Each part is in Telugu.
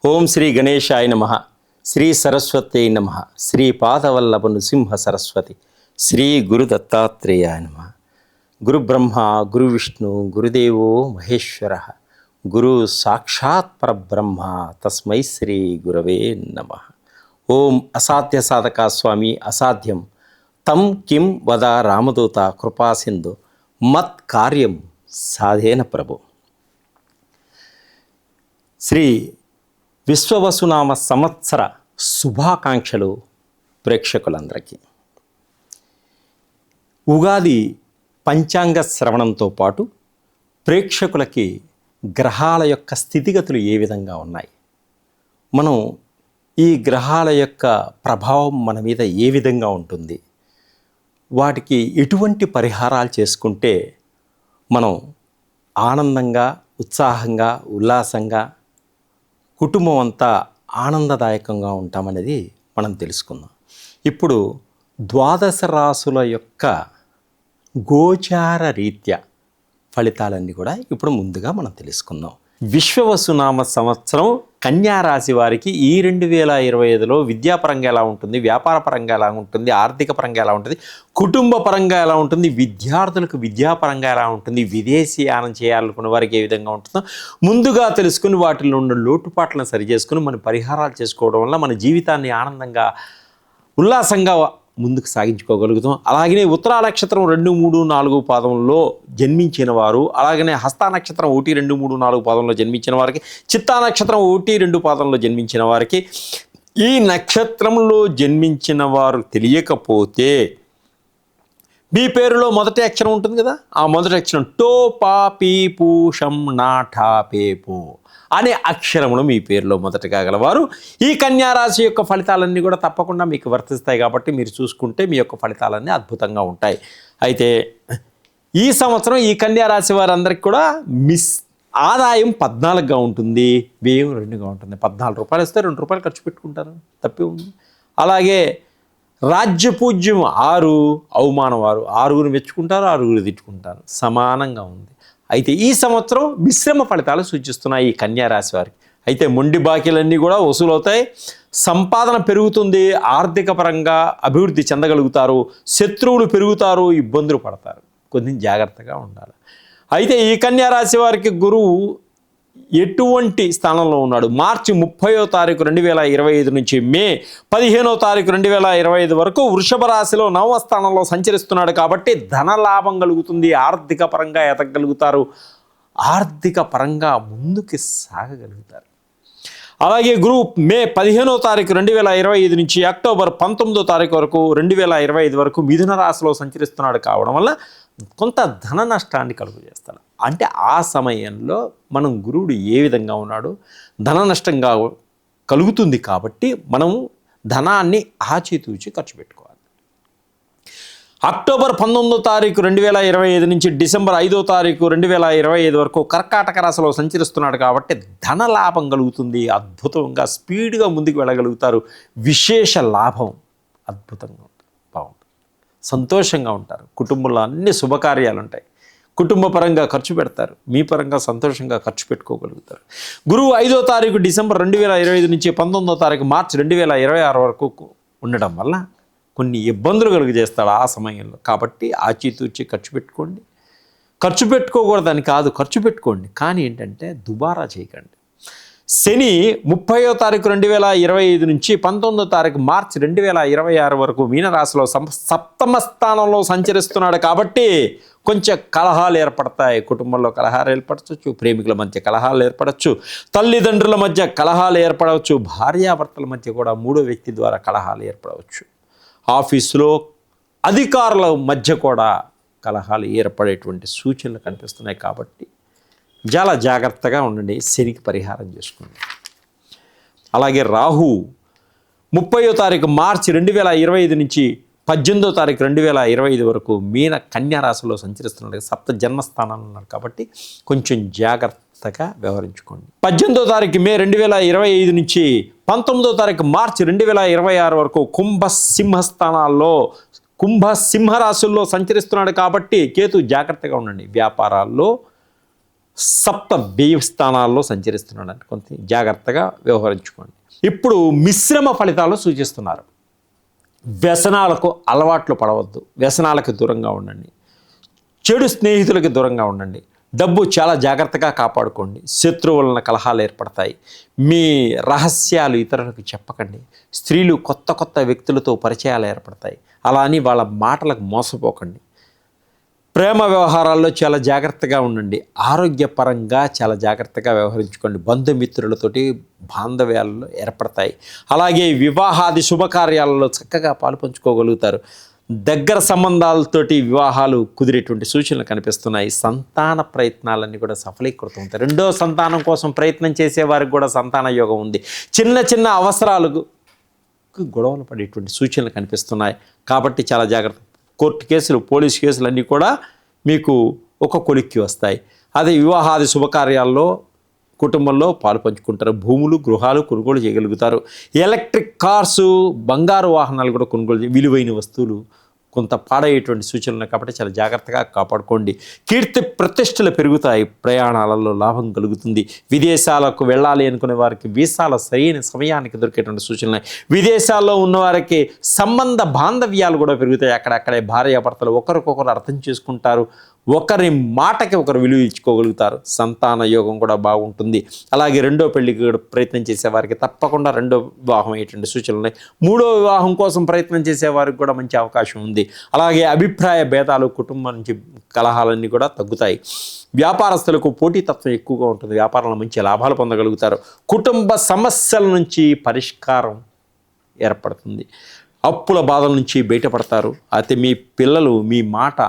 ఓం శ్రీ గణేశాయ నమః. శ్రీ సరస్వత్యై నమః. శ్రీ పాదవల్లభ నృసింహ సరస్వతి. శ్రీ గురు దత్తాత్రేయాయ నమః. గురు బ్రహ్మ గురు విష్ణు గురుదేవో మహేశ్వర గురు సాక్షాత్ పరబ్రహ్మ తస్మై శ్రీ గురవే నమః. ఓం అసాధ్య సాధక స్వామి అసాధ్యం తం కిం వద రామదూత కృపాసింధు మత్ కార్యం సాధేన ప్రభు. శ్రీ విశ్వవసునామ సంవత్సర శుభాకాంక్షలు ప్రేక్షకులందరికీ. ఉగాది పంచాంగ శ్రవణంతో పాటు ప్రేక్షకులకి గ్రహాల యొక్క స్థితిగతులు ఏ విధంగా ఉన్నాయి, మనం ఈ గ్రహాల యొక్క ప్రభావం మన మీద ఏ విధంగా ఉంటుంది, వాటికి ఎటువంటి పరిహారాలు చేసుకుంటే మనం ఆనందంగా ఉత్సాహంగా ఉల్లాసంగా కుటుంబం అంతా ఆనందదాయకంగా ఉంటామనేది మనం తెలుసుకుందాం. ఇప్పుడు ద్వాదశ రాశుల యొక్క గోచార రీత్యా ఫలితాలన్నీ కూడా ఇప్పుడు ముందుగా మనం తెలుసుకుందాం. విశ్వవసునామ సంవత్సరం కన్యా రాశి వారికి ఈ 2025లో విద్యాపరంగా ఎలా ఉంటుంది, వ్యాపార పరంగా ఎలా ఉంటుంది, ఆర్థిక పరంగా ఎలా ఉంటుంది, కుటుంబ పరంగా ఎలా ఉంటుంది, విద్యార్థులకు విద్యాపరంగా ఎలా ఉంటుంది, విదేశీయానం చేయాలనుకున్న వారికి ఏ విధంగా ఉంటుందో ముందుగా తెలుసుకుని వాటిలో ఉన్న లోటుపాట్లను సరిచేసుకుని మన పరిహారాలు చేసుకోవడం వల్ల మన జీవితాన్ని ఆనందంగా ఉల్లాసంగా ముందుకు సాగించుకోగలుగుతాం. అలాగనే ఉత్తరా నక్షత్రం 2, 3, 4 పాదంలో జన్మించిన వారు, అలాగనే హస్త నక్షత్రం 1, 2, 3, 4 పాదంలో జన్మించిన వారికి, చిత్తా నక్షత్రం 1, 2 పాదంలో జన్మించిన వారికి, ఈ నక్షత్రంలో జన్మించిన వారు తెలియకపోతే మీ పేరులో మొదటి అక్షరం ఉంటుంది కదా, ఆ మొదటి అక్షరం టో పా పీ పూ షం నా ఠా పే పో అనే అక్షరములు మీ పేరులో మొదటగా గలవారు ఈ కన్యారాశి యొక్క ఫలితాలన్నీ కూడా తప్పకుండా మీకు వర్తిస్తాయి. కాబట్టి మీరు చూసుకుంటే మీ యొక్క ఫలితాలన్నీ అద్భుతంగా ఉంటాయి. అయితే ఈ సంవత్సరం ఈ కన్యారాశి వారందరికీ కూడా ఆదాయం 14గా ఉంటుంది, వ్యయం 2గా ఉంటుంది. 14 రూపాయలు ఇస్తే 2 రూపాయలు ఖర్చు పెట్టుకుంటారు, తప్పే ఉంది. అలాగే రాజ్యపూజ్యం 6, అవమానం 6, 6గురు మెచ్చుకుంటారు, 6గురు తిట్టుకుంటారు, సమానంగా ఉంది. అయితే ఈ సంవత్సరం మిశ్రమ ఫలితాలు సూచిస్తున్నాయి ఈ కన్యారాశి వారికి. అయితే మొండి బాకీలన్నీ కూడా వసూలవుతాయి, సంపాదన పెరుగుతుంది, ఆర్థిక పరంగా అభివృద్ధి చెందగలుగుతారు, శత్రువులు పెరుగుతారు, ఇబ్బందులు పడతారు, కొంచెం జాగ్రత్తగా ఉండాలి. అయితే ఈ కన్యారాశి వారికి గురువు ఎటువంటి స్థానంలో ఉన్నాడు, మార్చి 30వ తారీఖు 2025 నుంచి మే 15వ తారీఖు 2025 వరకు వృషభ రాశిలో 9వ స్థానంలో సంచరిస్తున్నాడు. కాబట్టి ధన లాభం కలుగుతుంది, ఆర్థిక పరంగా ఎదగలుగుతారు, ఆర్థిక పరంగా ముందుకు సాగగలుగుతారు. అలాగే గురువు మే 15వ తారీఖు 2025 నుంచి అక్టోబర్ 19వ తారీఖు వరకు 2025 వరకు మిథున రాశిలో సంచరిస్తున్నాడు కావడం వల్ల కొంత ధన నష్టాన్ని కలుగు చేస్తాడు. అంటే ఆ సమయంలో మనం గురువుడు ఏ విధంగా ఉన్నాడు, ధన నష్టంగా కలుగుతుంది. కాబట్టి మనం ధనాన్ని ఆచితూచి ఖర్చు పెట్టుకోవాలి. అక్టోబర్ 19వ తారీఖు 2025 నుంచి డిసెంబర్ 5వ తారీఖు 2025 వరకు కర్కాటక రాశిలో సంచరిస్తున్నాడు. కాబట్టి ధన లాభం కలుగుతుంది, అద్భుతంగా స్పీడ్గా ముందుకు వెళ్ళగలుగుతారు, విశేష లాభం అద్భుతంగా ఉంటుంది, బాగుంటుంది, సంతోషంగా ఉంటారు, కుటుంబంలో అన్ని శుభకార్యాలు ఉంటాయి, కుటుంబ పరంగా ఖర్చు పెడతారు, మీ పరంగా సంతోషంగా ఖర్చు పెట్టుకోగలుగుతారు. గురువు 5వ తారీఖు డిసెంబర్ 2025 నుంచి 19వ తారీఖు మార్చి 2026 వరకు ఉండడం వల్ల కొన్ని ఇబ్బందులు కలుగజేస్తాడు ఆ సమయంలో. కాబట్టి ఆచితూచి ఖర్చు పెట్టుకోండి, ఖర్చు పెట్టుకోకూడదని కాదు, ఖర్చు పెట్టుకోండి, కానీ ఏంటంటే దుబారా చేయకండి. శని 30వ తారీఖు 2025 నుంచి 19వ తారీఖు మార్చి 2026 వరకు మీనరాశిలో 7వ స్థానంలో సంచరిస్తున్నాడు. కాబట్టి కొంచెం కలహాలు ఏర్పడతాయి, కుటుంబంలో కలహాలు ఏర్పడవచ్చు, ప్రేమికుల మధ్య కలహాలు ఏర్పడవచ్చు, తల్లిదండ్రుల మధ్య కలహాలు ఏర్పడవచ్చు, భార్యాభర్తల మధ్య కూడా 3వ వ్యక్తి ద్వారా కలహాలు ఏర్పడవచ్చు, ఆఫీసులో అధికారుల మధ్య కూడా కలహాలు ఏర్పడేటువంటి సూచనలు కనిపిస్తున్నాయి. కాబట్టి చాలా జాగ్రత్తగా ఉండండి, శనికి పరిహారం చేసుకోండి. అలాగే రాహు 30వ తారీఖు మార్చి 2025 నుంచి 18వ తారీఖు 2025 వరకు మీన కన్యా రాశిలో సంచరిస్తున్నాడు, 7వ జన్మస్థానంలో ఉన్నాడు. కాబట్టి కొంచెం జాగ్రత్తగా వ్యవహరించుకోండి. 18వ తారీఖు మే 2025 నుంచి 19వ తారీఖు మార్చి 2026 వరకు కుంభ సింహ రాశుల్లో సంచరిస్తున్నాడు. కాబట్టి కేతు జాగ్రత్తగా ఉండండి, వ్యాపారాల్లో సప్త వ్యయ స్థానాల్లో సంచరిస్తున్నాడు అంటే కొంత జాగ్రత్తగా వ్యవహరించుకోండి. ఇప్పుడు మిశ్రమ ఫలితాలు సూచిస్తున్నారు. వ్యసనాలకు అలవాట్లు పడవద్దు, వ్యసనాలకు దూరంగా ఉండండి, చెడు స్నేహితులకి దూరంగా ఉండండి, డబ్బు చాలా జాగ్రత్తగా కాపాడుకోండి, శత్రువులన కలహాలు ఏర్పడతాయి, మీ రహస్యాలు ఇతరులకు చెప్పకండి, స్త్రీలు కొత్త కొత్త వ్యక్తులతో పరిచయాలు ఏర్పడతాయి, అలా అని వాళ్ళ మాటలకు మోసపోకండి, ప్రేమ వ్యవహారాల్లో చాలా జాగ్రత్తగా ఉండండి, ఆరోగ్యపరంగా చాలా జాగ్రత్తగా వ్యవహరించుకోండి, బంధుమిత్రులతోటి బాంధవ్యాలలో ఏర్పడతాయి, అలాగే వివాహాది శుభకార్యాలలో చక్కగా పాలుపంచుకోగలుగుతారు, దగ్గర సంబంధాలతోటి వివాహాలు కుదిరేటువంటి సూచనలు కనిపిస్తున్నాయి, సంతాన ప్రయత్నాలన్నీ కూడా సఫలీకృతం అవుతాయి, రెండో సంతానం కోసం ప్రయత్నం చేసేవారికి కూడా సంతాన యోగం ఉంది, చిన్న చిన్న అవసరాలకు గొడవలు పడేటువంటి సూచనలు కనిపిస్తున్నాయి, కాబట్టి చాలా జాగ్రత్త. కోర్టు కేసులు, పోలీసు కేసులు అన్నీ కూడా మీకు ఒక కొలిక్కి వస్తాయి. అదే వివాహాది శుభకార్యాల్లో కుటుంబంలో పాలు పంచుకుంటారు, భూములు గృహాలు కొనుగోలు చేయగలుగుతారు, ఎలక్ట్రిక్ కార్సు బంగారు వాహనాలు కూడా కొనుగోలు, విలువైన వస్తువులు కొంత పాడయ్యేటువంటి సూచనలు ఉన్నాయి, కాబట్టి చాలా జాగ్రత్తగా కాపాడుకోండి. కీర్తి ప్రతిష్టలు పెరుగుతాయి, ప్రయాణాలలో లాభం కలుగుతుంది, విదేశాలకు వెళ్ళాలి అనుకునే వారికి వీసాల సరైన సమయానికి దొరికేటువంటి సూచనలు, విదేశాల్లో ఉన్నవారికి సంబంధ బాంధవ్యాలు కూడా పెరుగుతాయి, అక్కడక్కడే భార్యాభర్తలు ఒకరికొకరు అర్థం చేసుకుంటారు, ఒకరి మాటకి ఒకరు విలువ ఇచ్చుకోగలుగుతారు, సంతాన యోగం కూడా బాగుంటుంది, అలాగే రెండో పెళ్లికి ప్రయత్నం చేసేవారికి తప్పకుండా రెండో వివాహం అయ్యేటువంటి సూచనలు ఉన్నాయి, మూడో వివాహం కోసం ప్రయత్నం చేసేవారికి కూడా మంచి అవకాశం ఉంది, అలాగే అభిప్రాయ భేదాలు, కుటుంబం నుంచి కలహాలన్నీ కూడా తగ్గుతాయి, వ్యాపారస్తులకు పోటీతత్వం ఎక్కువగా ఉంటుంది, వ్యాపారంలో మంచి లాభాలు పొందగలుగుతారు, కుటుంబ సమస్యల నుంచి పరిష్కారం ఏర్పడుతుంది, అప్పుల బాధల నుంచి బయటపడతారు, అయితే మీ పిల్లలు మీ మాట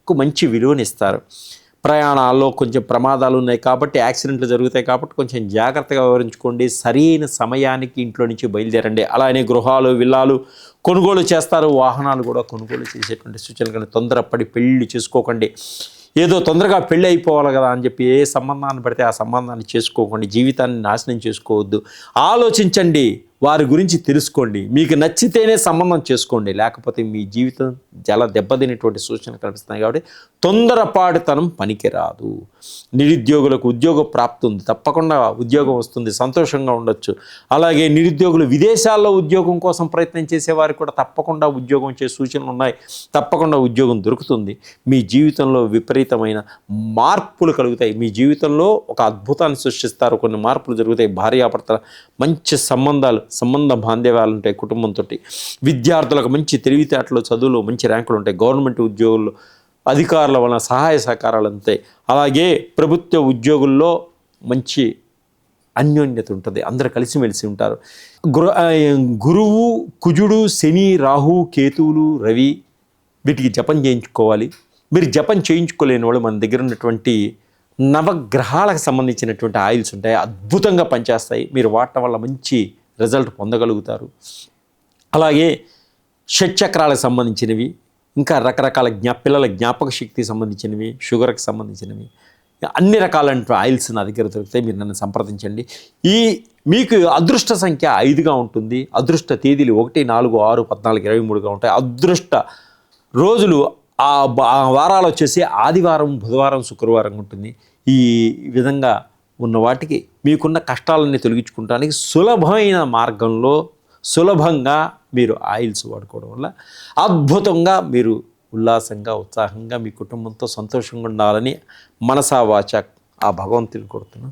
మంచి విలువనిస్తారు, ప్రయాణాల్లో కొంచెం ప్రమాదాలు ఉన్నాయి కాబట్టి యాక్సిడెంట్లు జరుగుతాయి కాబట్టి కొంచెం జాగ్రత్తగా వివరించుకోండి, సరైన సమయానికి ఇంట్లో నుంచి బయలుదేరండి, అలానే గృహాలు విల్లాలు కొనుగోలు చేస్తారు, వాహనాలు కూడా కొనుగోలు చేసేటువంటి సూచనలు, కానీ తొందరపడి పెళ్లి చేసుకోకండి, ఏదో తొందరగా పెళ్ళి అయిపోవాలి కదా అని చెప్పి ఏ సంబంధాన్ని పడితే ఆ సంబంధాన్ని చేసుకోకండి, జీవితాన్ని నాశనం చేసుకోవద్దు, ఆలోచించండి, వారి గురించి తెలుసుకోండి, మీకు నచ్చితేనే సంబంధం చేసుకోండి, లేకపోతే మీ జీవితం చాలా దెబ్బతినేటువంటి సూచనలు కనిపిస్తున్నాయి, కాబట్టి తొందరపాటుతనం పనికిరాదు. నిరుద్యోగులకు ఉద్యోగ ప్రాప్తి ఉంది, తప్పకుండా ఉద్యోగం వస్తుంది, సంతోషంగా ఉండొచ్చు, అలాగే నిరుద్యోగులు విదేశాల్లో ఉద్యోగం కోసం ప్రయత్నం చేసేవారికి కూడా తప్పకుండా ఉద్యోగం వచ్చే సూచనలు ఉన్నాయి, తప్పకుండా ఉద్యోగం దొరుకుతుంది, మీ జీవితంలో విపరీతమైన మార్పులు కలుగుతాయి, మీ జీవితంలో ఒక అద్భుతాన్ని సృష్టిస్తారు, కొన్ని మార్పులు జరుగుతాయి, భార్యాభర్తల మంచి సంబంధ బాంధవ్యాలు ఉంటాయి కుటుంబంతో, విద్యార్థులకు మంచి తెలివితేటలు, చదువులు మంచి ర్యాంకులు ఉంటాయి, గవర్నమెంట్ ఉద్యోగుల్లో అధికారుల వలన సహాయ సహకారాలు ఉంటాయి, అలాగే ప్రభుత్వ ఉద్యోగుల్లో మంచి అన్యోన్యత ఉంటుంది, అందరూ కలిసిమెలిసి ఉంటారు, గురువు కుజుడు శని రాహు కేతువులు రవి వీటికి జపం చేయించుకోవాలి. మీరు జపం చేయించుకోలేని వాళ్ళు మన దగ్గర ఉన్నటువంటి నవగ్రహాలకు సంబంధించినటువంటి ఆయిల్స్ ఉంటాయి, అద్భుతంగా పనిచేస్తాయి, మీరు వాడటం వల్ల మంచి రిజల్ట్ పొందగలుగుతారు, అలాగే షట్చక్రాలకు సంబంధించినవి, ఇంకా రకరకాల పిల్లల జ్ఞాపక శక్తికి సంబంధించినవి, షుగర్కి సంబంధించినవి, అన్ని రకాలైన ఆయిల్స్ నా దగ్గర దొరుకుతాయి, మీరు నన్ను సంప్రదించండి. మీకు అదృష్ట సంఖ్య 5గా ఉంటుంది, అదృష్ట తేదీలు 1, 4, 6, 14, 23గా ఉంటాయి, అదృష్ట రోజులు ఆ వారాలు వచ్చేసి ఆదివారం, బుధవారం, శుక్రవారం ఉంటుంది. ఈ విధంగా ఉన్న వాటికి మీకున్న కష్టాలన్నీ తొలగించుకుంటానికి సులభమైన మార్గంలో సులభంగా మీరు ఆయిల్స్ వాడుకోవడం వల్ల అద్భుతంగా మీరు ఉల్లాసంగా ఉత్సాహంగా మీ కుటుంబంతో సంతోషంగా ఉండాలని మనసా వాచా ఆ భగవంతుని కోరుతున్నాను.